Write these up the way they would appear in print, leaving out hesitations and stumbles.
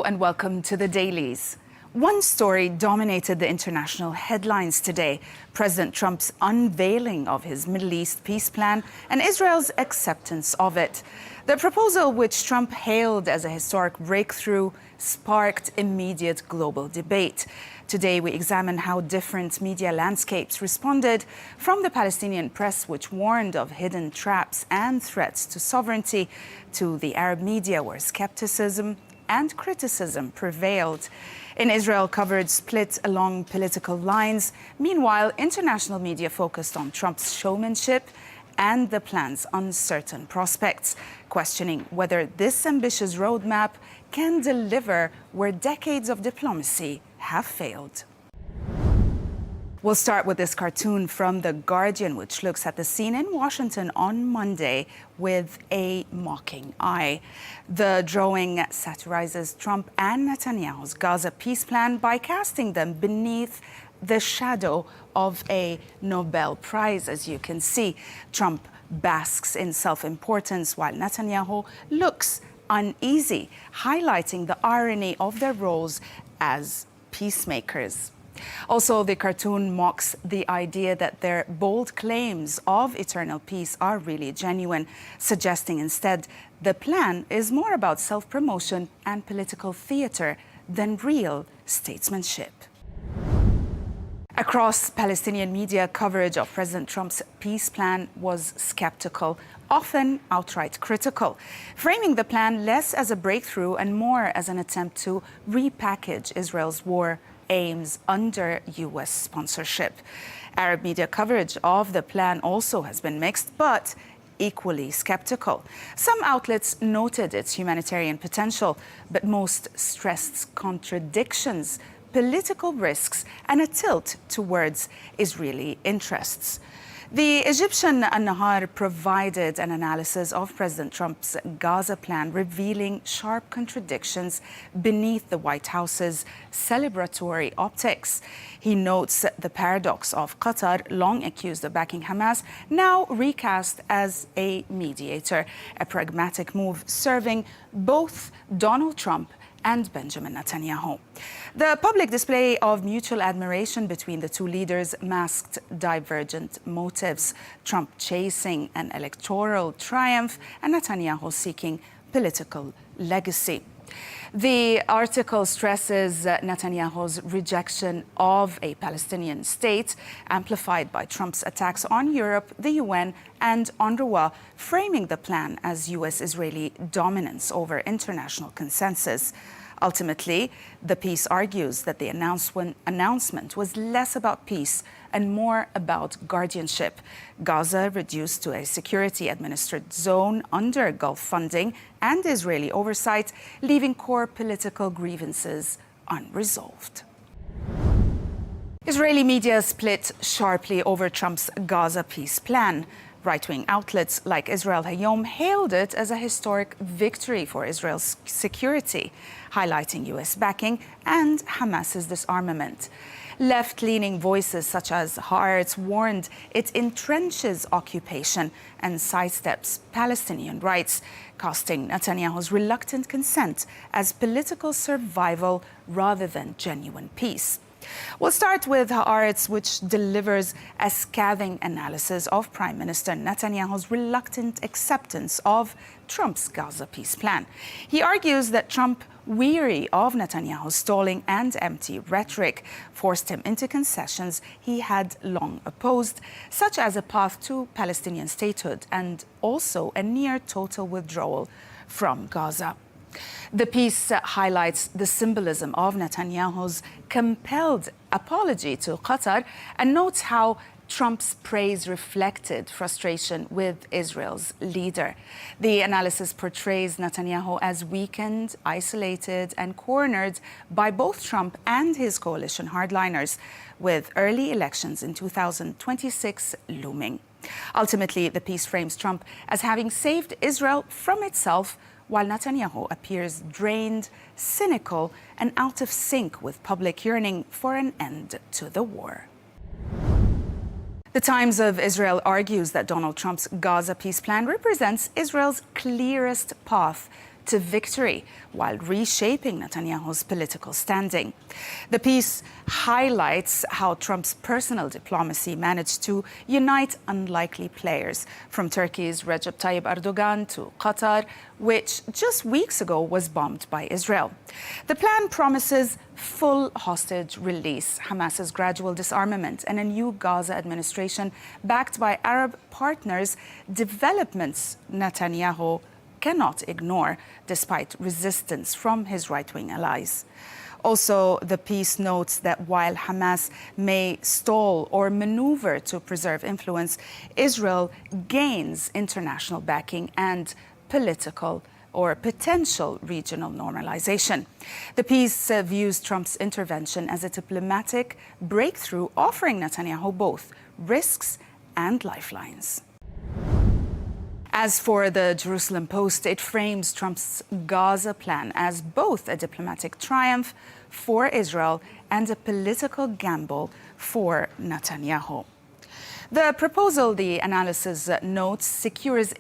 and welcome to the Dailies. One story dominated the international headlines today: President Trump's unveiling of his Middle East peace plan and Israel's acceptance of it. The proposal, which Trump hailed as a historic breakthrough, sparked immediate global debate. Today, we examine how different media landscapes responded, from the Palestinian press, which warned of hidden traps and threats to sovereignty, to the Arab media, where skepticism and criticism prevailed. In Israel, coverage split along political lines. Meanwhile, international media focused on Trump's showmanship and the plan's uncertain prospects, questioning whether this ambitious roadmap can deliver where decades of diplomacy have failed. We'll start with this cartoon from The Guardian, which looks at the scene in Washington on Monday with a mocking eye. The drawing satirizes Trump and Netanyahu's Gaza peace plan by casting them beneath the shadow of a Nobel Prize. As you can see, Trump basks in self-importance while Netanyahu looks uneasy, highlighting the irony of their roles as peacemakers. Also, the cartoon mocks the idea that their bold claims of eternal peace are really genuine, suggesting instead the plan is more about self-promotion and political theater than real statesmanship. Across Palestinian media, coverage of President Trump's peace plan was skeptical, often outright critical, framing the plan less as a breakthrough and more as an attempt to repackage Israel's war aims under U.S. sponsorship. Arab media coverage of the plan also has been mixed, but equally skeptical. Some outlets noted its humanitarian potential, but most stressed contradictions, political risks, and a tilt towards Israeli interests. The Egyptian An-Nahar provided an analysis of President Trump's Gaza plan, revealing sharp contradictions beneath the White House's celebratory optics. He notes the paradox of Qatar, long accused of backing Hamas, now recast as a mediator, a pragmatic move serving both Donald Trump and Benjamin Netanyahu. The public display of mutual admiration between the two leaders masked divergent motives: Trump chasing an electoral triumph and Netanyahu seeking political legacy. The article stresses Netanyahu's rejection of a Palestinian state, amplified by Trump's attacks on Europe, the UN, and UNRWA, framing the plan as U.S.-Israeli dominance over international consensus. Ultimately, the piece argues that the announcement was less about peace and more about guardianship. Gaza reduced to a security-administered zone under Gulf funding and Israeli oversight, leaving core political grievances unresolved. Israeli media split sharply over Trump's Gaza peace plan. Right-wing outlets like Israel Hayom hailed it as a historic victory for Israel's security, highlighting U.S. backing and Hamas's disarmament. Left-leaning voices such as Haaretz warned it entrenches occupation and sidesteps Palestinian rights, casting Netanyahu's reluctant consent as political survival rather than genuine peace. We'll start with Haaretz, which delivers a scathing analysis of Prime Minister Netanyahu's reluctant acceptance of Trump's Gaza peace plan. He argues that Trump, weary of Netanyahu's stalling and empty rhetoric, forced him into concessions he had long opposed, such as a path to Palestinian statehood and also a near-total withdrawal from Gaza. The piece highlights the symbolism of Netanyahu's compelled apology to Qatar and notes how Trump's praise reflected frustration with Israel's leader. The analysis portrays Netanyahu as weakened, isolated, and cornered by both Trump and his coalition hardliners, with early elections in 2026 looming. Ultimately, the piece frames Trump as having saved Israel from itself, while Netanyahu appears drained, cynical, and out of sync with public yearning for an end to the war. The Times of Israel argues that Donald Trump's Gaza peace plan represents Israel's clearest path to victory while reshaping Netanyahu's political standing. The piece highlights how Trump's personal diplomacy managed to unite unlikely players, from Turkey's Recep Tayyip Erdogan to Qatar, which just weeks ago was bombed by Israel. The plan promises full hostage release, Hamas's gradual disarmament, and a new Gaza administration backed by Arab partners, developments Netanyahu cannot ignore, despite resistance from his right-wing allies. Also, the piece notes that while Hamas may stall or maneuver to preserve influence, Israel gains international backing and political or potential regional normalization. The piece views Trump's intervention as a diplomatic breakthrough, offering Netanyahu both risks and lifelines. As for the Jerusalem Post, it frames Trump's Gaza plan as both a diplomatic triumph for Israel and a political gamble for Netanyahu. The proposal, the analysis notes, secures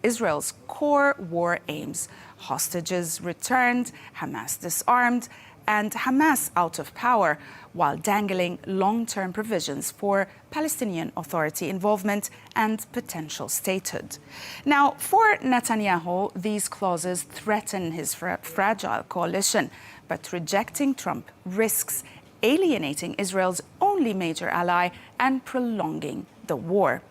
Israel's core war aims: hostages returned, Hamas disarmed, and Hamas out of power, while dangling long-term provisions for Palestinian Authority involvement and potential statehood. Now, for Netanyahu, these clauses threaten his fragile coalition, but rejecting Trump risks alienating Israel's only major ally and prolonging the war.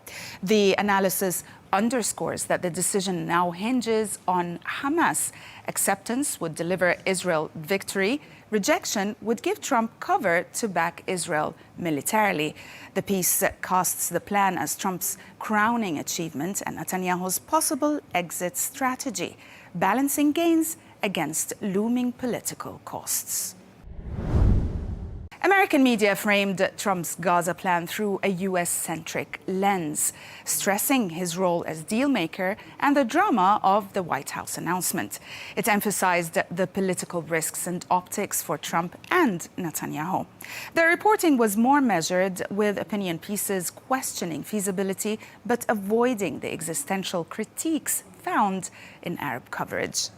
The analysis underscores that the decision now hinges on Hamas. Acceptance would deliver Israel victory. Rejection would give Trump cover to back Israel militarily. The piece casts the plan as Trump's crowning achievement and Netanyahu's possible exit strategy, balancing gains against looming political costs. American media framed Trump's Gaza plan through a US-centric lens, stressing his role as dealmaker and the drama of the White House announcement. It emphasized the political risks and optics for Trump and Netanyahu. The reporting was more measured, with opinion pieces questioning feasibility but avoiding the existential critiques found in Arab coverage.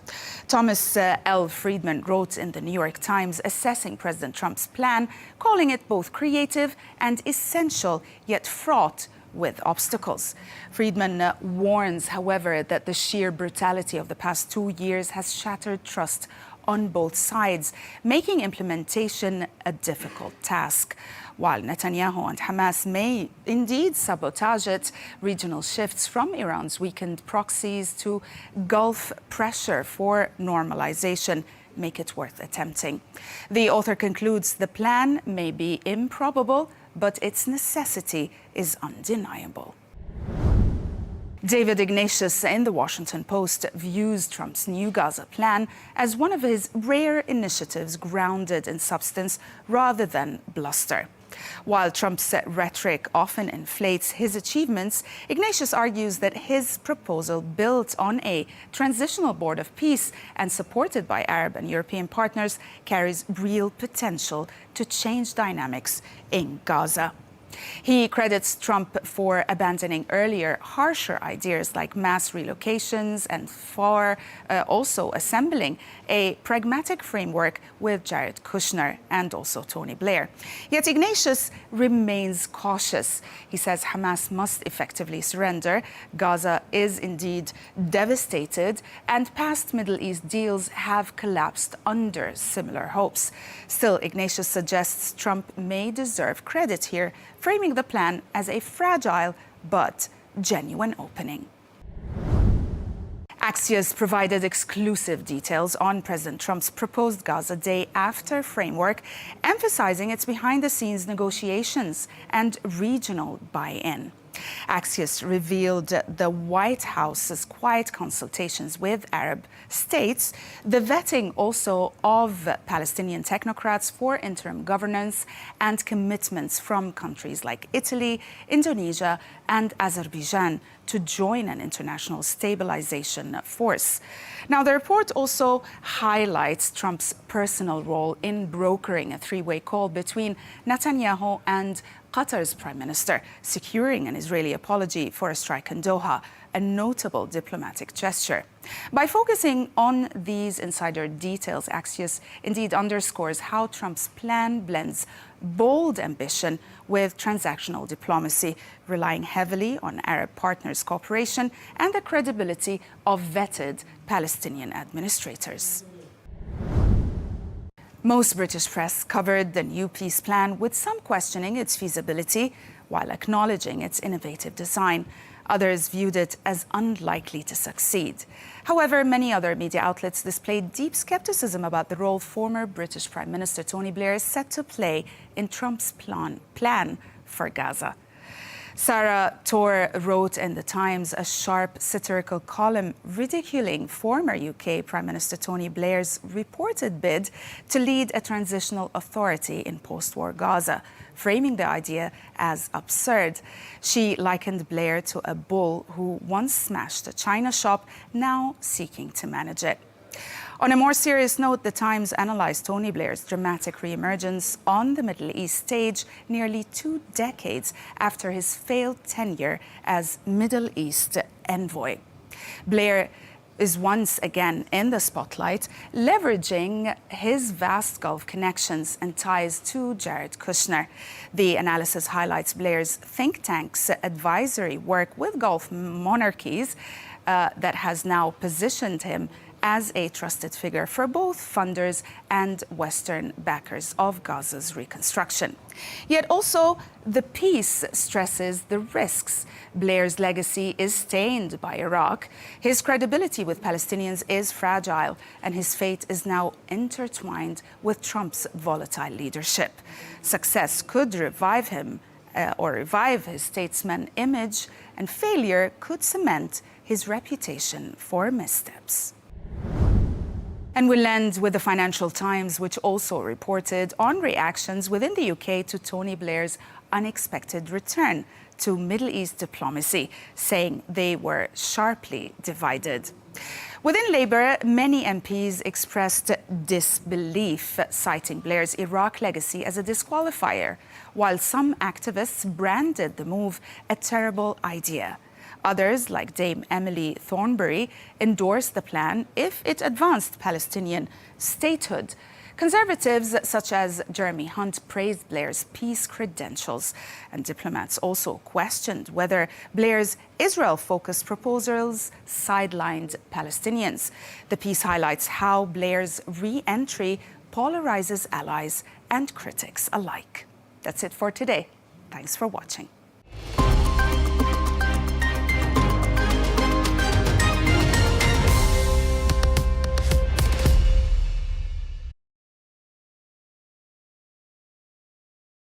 Thomas L. Friedman wrote in the New York Times assessing President Trump's plan, calling it both creative and essential, yet fraught with obstacles. Friedman warns, however, that the sheer brutality of the past 2 years has shattered trust on both sides, making implementation a difficult task. While Netanyahu and Hamas may indeed sabotage it, regional shifts from Iran's weakened proxies to Gulf pressure for normalization make it worth attempting. The author concludes the plan may be improbable, but its necessity is undeniable. David Ignatius in the Washington Post views Trump's new Gaza plan as one of his rare initiatives grounded in substance rather than bluster. While Trump's rhetoric often inflates his achievements, Ignatius argues that his proposal, built on a transitional board of peace and supported by Arab and European partners, carries real potential to change dynamics in Gaza. He credits Trump for abandoning earlier, harsher ideas like mass relocations and for also assembling a pragmatic framework with Jared Kushner and also Tony Blair. Yet Ignatius remains cautious. He says Hamas must effectively surrender. Gaza is indeed devastated, and past Middle East deals have collapsed under similar hopes. Still, Ignatius suggests Trump may deserve credit here, framing the plan as a fragile but genuine opening. Axios provided exclusive details on President Trump's proposed Gaza Day After framework, emphasizing its behind-the-scenes negotiations and regional buy-in. Axios revealed the White House's quiet consultations with Arab states, the vetting also of Palestinian technocrats for interim governance, and commitments from countries like Italy, Indonesia, and Azerbaijan to join an international stabilization force. Now, the report also highlights Trump's personal role in brokering a three-way call between Netanyahu and Qatar's prime minister, securing an Israeli apology for a strike in Doha, a notable diplomatic gesture. By focusing on these insider details, Axios indeed underscores how Trump's plan blends bold ambition with transactional diplomacy, relying heavily on Arab partners' cooperation and the credibility of vetted Palestinian administrators. Most British press covered the new peace plan, with some questioning its feasibility while acknowledging its innovative design. Others viewed it as unlikely to succeed. However, many other media outlets displayed deep skepticism about the role former British Prime Minister Tony Blair is set to play in Trump's plan for Gaza. Sarah Torr wrote in The Times a sharp, satirical column ridiculing former UK Prime Minister Tony Blair's reported bid to lead a transitional authority in post-war Gaza, framing the idea as absurd. She likened Blair to a bull who once smashed a china shop, now seeking to manage it. On a more serious note, The Times analysed Tony Blair's dramatic re-emergence on the Middle East stage nearly 2 decades after his failed tenure as Middle East envoy. Blair is once again in the spotlight, leveraging his vast Gulf connections and ties to Jared Kushner. The analysis highlights Blair's think tank's advisory work with Gulf monarchies that has now positioned him as a trusted figure for both funders and Western backers of Gaza's reconstruction. Yet also, the piece stresses the risks. Blair's legacy is stained by Iraq. His credibility with Palestinians is fragile, and his fate is now intertwined with Trump's volatile leadership. Success could revive him or revive his statesman image, and failure could cement his reputation for missteps. And we'll end with the Financial Times, which also reported on reactions within the UK to Tony Blair's unexpected return to Middle East diplomacy, saying they were sharply divided. Within Labour, many MPs expressed disbelief, citing Blair's Iraq legacy as a disqualifier, while some activists branded the move a terrible idea. Others, like Dame Emily Thornberry, endorsed the plan if it advanced Palestinian statehood. Conservatives such as Jeremy Hunt praised Blair's peace credentials, and diplomats also questioned whether Blair's Israel-focused proposals sidelined Palestinians. The piece highlights how Blair's re-entry polarizes allies and critics alike. That's it for today. Thanks for watching.